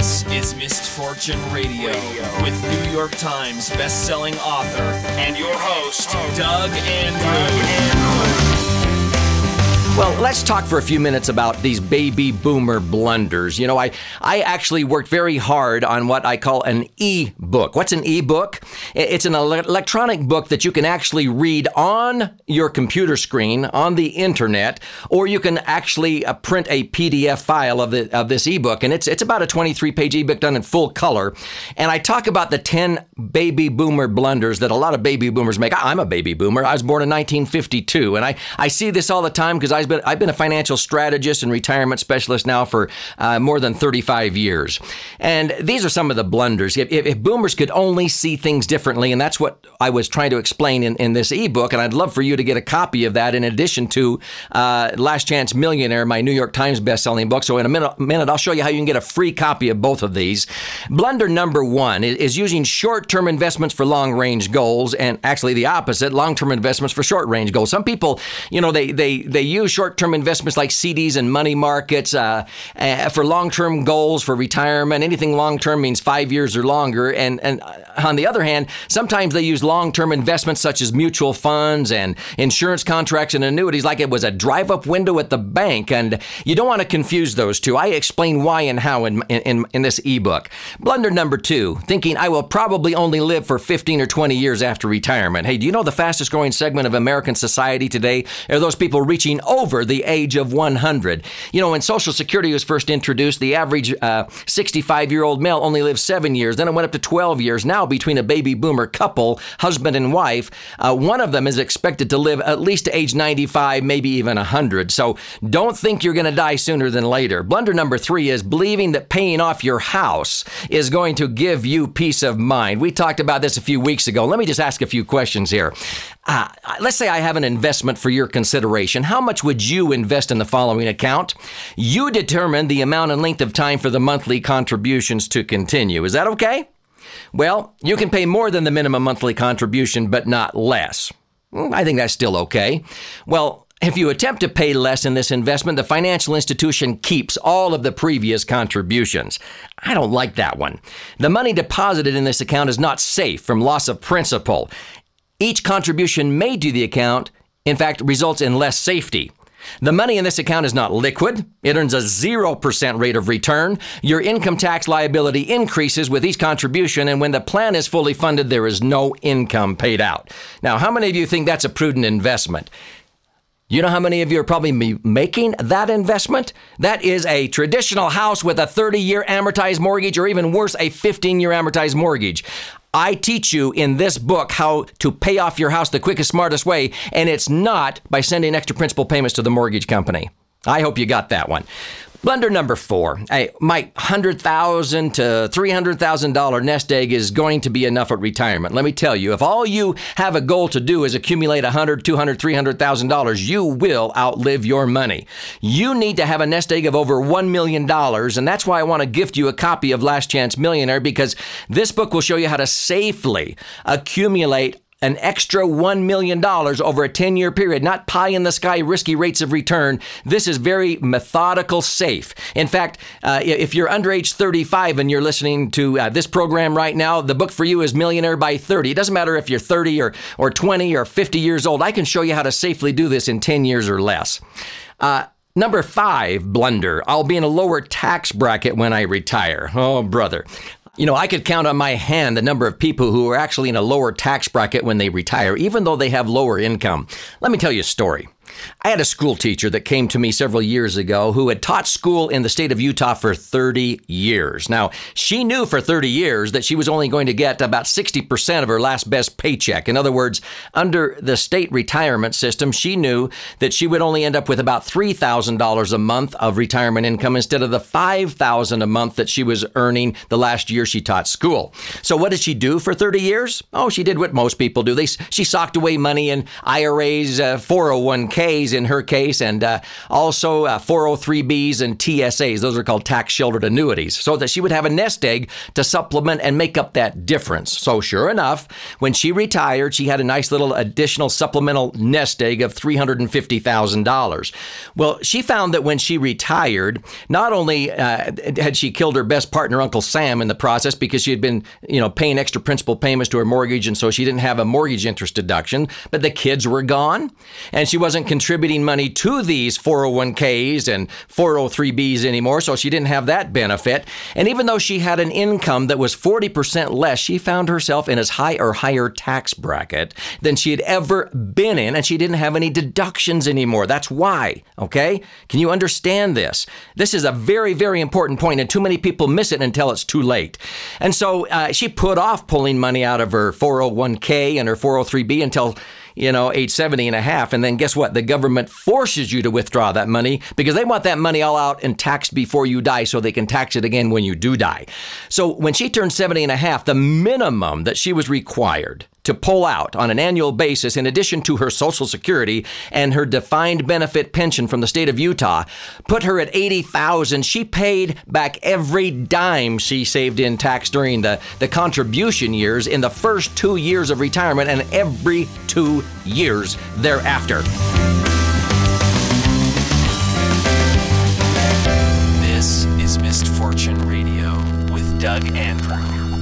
This is Misfortune Radio with New York Times best-selling author and your host, Doug Andrew. Well, let's talk for a few minutes about these baby boomer blunders. You know, I actually worked very hard on what I call an e-book. What's an e-book? It's an electronic book that you can actually read on your computer screen, on the internet, or you can actually print a PDF file of this e-book. And it's about a 23-page e-book done in full color. And I talk about the 10 baby boomer blunders that a lot of baby boomers make. I'm a baby boomer. I was born in 1952. And I see this all the time because I've been a financial strategist and retirement specialist now for more than 35 years. And these are some of the blunders. If boomers could only see things differently, and that's what I was trying to explain in this ebook, and I'd love for you to get a copy of that in addition to Last Chance Millionaire, my New York Times bestselling book. So in a minute, I'll show you how you can get a free copy of both of these. Blunder number one is using short-term investments for long-range goals, and actually the opposite, long-term investments for short-range goals. Some people, you know, they use short-term investments like CDs and money markets for long-term goals for retirement. Anything long-term means 5 years or longer. And on the other hand, sometimes they use long-term investments such as mutual funds and insurance contracts and annuities like it was a drive-up window at the bank. And you don't want to confuse those two. I explain why and how in this ebook. Blunder number two, thinking I will probably only live for 15 or 20 years after retirement. Hey, do you know the fastest growing segment of American society today are those people reaching over the age of 100. You know, when Social Security was first introduced, the average 65-year-old male only lived 7 years. Then it went up to 12 years. Now, between a baby boomer couple, husband and wife, one of them is expected to live at least to age 95, maybe even 100. So don't think you're going to die sooner than later. Blunder number three is believing that paying off your house is going to give you peace of mind. We talked about this a few weeks ago. Let me just ask a few questions here. Let's say I have an investment for your consideration. How much would you invest in the following account? You determine the amount and length of time for the monthly contributions to continue. Is that okay? Well, you can pay more than the minimum monthly contribution, but not less. I think that's still okay. Well, if you attempt to pay less in this investment, the financial institution keeps all of the previous contributions. I don't like that one. The money deposited in this account is not safe from loss of principal. Each contribution made to the account, in fact, results in less safety. The money in this account is not liquid. It earns a 0% rate of return. Your income tax liability increases with each contribution, and when the plan is fully funded, there is no income paid out. Now, how many of you think that's a prudent investment? You know how many of you are probably making that investment? That is a traditional house with a 30-year amortized mortgage, or even worse, a 15-year amortized mortgage. I teach you in this book how to pay off your house the quickest, smartest way, and it's not by sending extra principal payments to the mortgage company. I hope you got that one. Blunder number four, my $100,000 to $300,000 nest egg is going to be enough at retirement. Let me tell you, if all you have a goal to do is accumulate $100,000, $200,000, $300,000, you will outlive your money. You need to have a nest egg of over $1 million, and that's why I want to gift you a copy of Last Chance Millionaire, because this book will show you how to safely accumulate an extra $1 million over a 10-year period, not pie-in-the-sky risky rates of return. This is very methodical, safe. In fact, if you're under age 35 and you're listening to this program right now, the book for you is Millionaire by 30. It doesn't matter if you're 30 or 20 or 50 years old. I can show you how to safely do this in 10 years or less. Number five, blunder. I'll be in a lower tax bracket when I retire. Oh, brother. You know, I could count on my hand the number of people who are actually in a lower tax bracket when they retire, even though they have lower income. Let me tell you a story. I had a school teacher that came to me several years ago who had taught school in the state of Utah for 30 years. Now, she knew for 30 years that she was only going to get about 60% of her last best paycheck. In other words, under the state retirement system, she knew that she would only end up with about $3,000 a month of retirement income instead of the $5,000 a month that she was earning the last year she taught school. So what did she do for 30 years? Oh, she did what most people do. She socked away money in IRAs, 401k, 401ks in her case, and also 403bs and TSAs. Those are called tax sheltered annuities, so that she would have a nest egg to supplement and make up that difference. So sure enough, when she retired, she had a nice little additional supplemental nest egg of $350,000. Well, she found that when she retired, not only had she killed her best partner, Uncle Sam, in the process because she had been, paying extra principal payments to her mortgage, and so she didn't have a mortgage interest deduction, but the kids were gone, and she wasn't contributing money to these 401ks and 403bs anymore, so she didn't have that benefit. And even though she had an income that was 40% less, she found herself in as high or higher tax bracket than she had ever been in, and she didn't have any deductions anymore. That's why, okay? Can you understand this? This is a very, very important point, and too many people miss it until it's too late. And so she put off pulling money out of her 401k and her 403b until age 70 and a half. And then guess what? The government forces you to withdraw that money because they want that money all out and taxed before you die so they can tax it again when you do die. So when she turned 70 and a half, the minimum that she was required to pull out on an annual basis, in addition to her Social Security and her defined benefit pension from the state of Utah, put her at $80,000. She paid back every dime she saved in tax during the contribution years in the first 2 years of retirement and every 2 years thereafter. This is Missed Fortune Radio with Doug Andrew.